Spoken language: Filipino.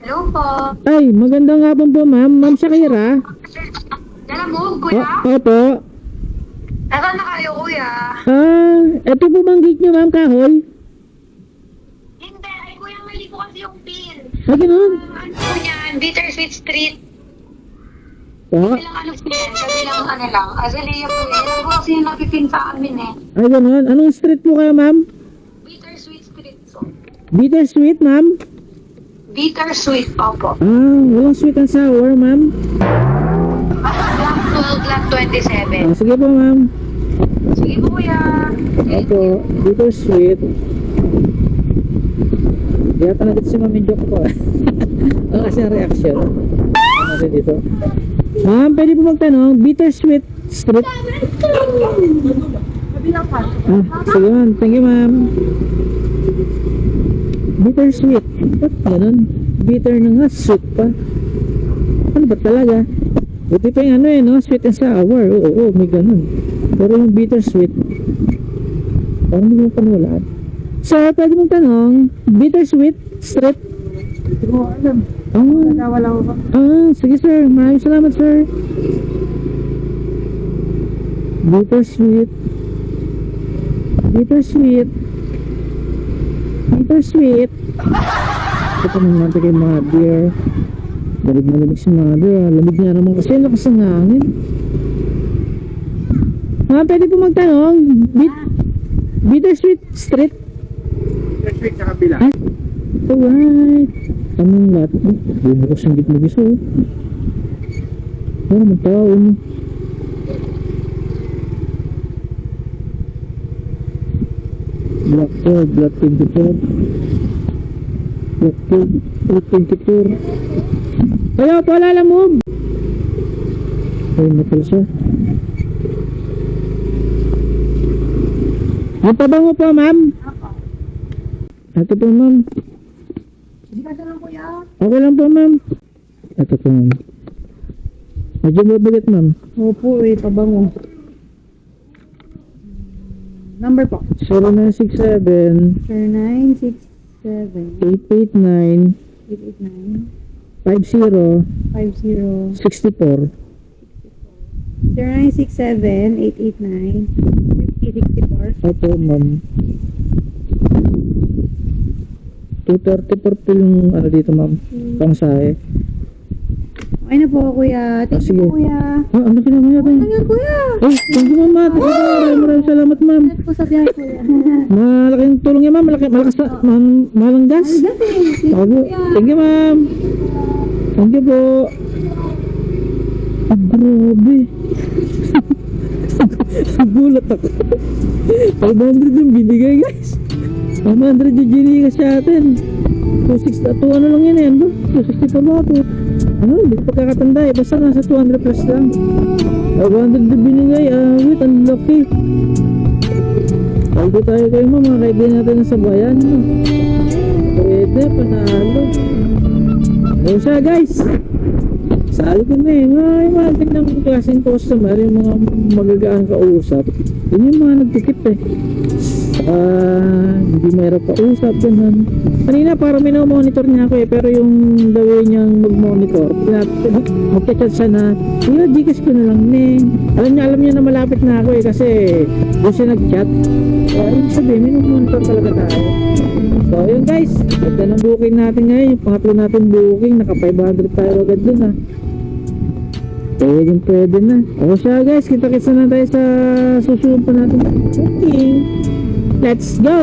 Hello po. Ay, magandang hapon po, ma'am. Ma'am Shakira. Dala mo, kuya? Opo. Nasaan na kayo, kuya? Ito po bang gate nyo, ma'am, kahoy? Hindi, ay kuya, mali ko kasi yung pin. Ay, ganun. Ano po yan? Bittersweet Street. Po? Kabilang ano po yan? Kabilang ano lang. Azalea po yan. Yan po kasi yung napipin sa amin eh. Ay, ganun. Anong street po kayo, ma'am? Bittersweet Street po. Bittersweet, ma'am? Bittersweet pa po. Walang sweet and sour, ma'am. Block 12, Block 27. Sige po, ma'am. Sige po, kuya. Opo, bittersweet. Di ata nagit si ma'am yung joke ko. Ang kasi ang reaction. Ano dito? Ma'am, pwede po magtanong, bittersweet street. Sige ma'am, thank you ma'am. Bittersweet. Ba't ganun? Bitter na nga, sweet pa. Ano ba talaga? Buti pa yung ano no? Sweet and sour. Oo, may ganun. Pero yung bittersweet, parang hindi mo panulaan. Sir, pwede mong tanong, bittersweet street? Hindi ko alam. Nagawa lang ako. Sige sir. Maraming salamat sir. Bittersweet. Bittersweet. Bittersweet. Ito pa naman natin kay mother. Malig si mother. Lamig nga naman kasi lakas ng hangin. Pwede po magtanong, bittersweet street? Bittersweet sa kabila. Alright. Anong lahat? Bubukos ang gitna giso. Ano magtaon? Black 12, Black 24. Black 12, Black 24. Kaya pala lang mo. Ayun na pala siya. Ang tabango po, ma'am. Ito po, ma'am. Hindi ka lang, kuya. Okay lang po, ma'am. Ito po, ma'am. Medyo mabigat, ma'am. Opo, pabango. Number po. 0967 0967 889 889 50 50 64. 0967 889 5064. Opo, ma'am. 234 po yung ano dito, ma'am. Pangsahe. Okay na po, kuya. Thank you Sige. po, kuya. Ano kinama natin? Ayan, kuya. Thank you, ma'am. Maraming salamat, ma'am. Ayan po sa biyahe, kuya. Malaking tulong yan, ma'am. Malakas na, mahalang gas. Opo. Thank you, ma'am. Thank you po. Grabe. Gulat ako. 500 yung binigay, guys. 500 yung ginigas sa atin. 260, ano lang yan, ano? 260 pa ba ito? Ano, hindi ko pagkakatanda eh. Basta nasa 200 plus lang. 500 yung binigay, wait, ang laki. Paldo tayo kayo mo, mga kaibigan natin na sa bayan. No? Pwede, panalo. Ano siya, guys? Sabi ko na eh, mga tignan ng klaseng customer, yung mga magagaan kausap, yun yung mga nagtikip eh. Hindi mayroon kausap, ganun. Kanina parang minomonitor niya ako eh, pero yung the way niyang mag-monitor, magka-chat siya na, kuya, Gcash ko na lang alam niya na malapit na ako eh, kasi doon siya nag-chat. Ibig sabihin, minomonitor talaga tayo. So yun guys, ganda ng booking natin ngayon, yung pangatlo natin booking, naka 500 tayo agad dun ha. Pwede na. O siya guys, kita-kits na tayo sa susunod pa natin booking. Let's go!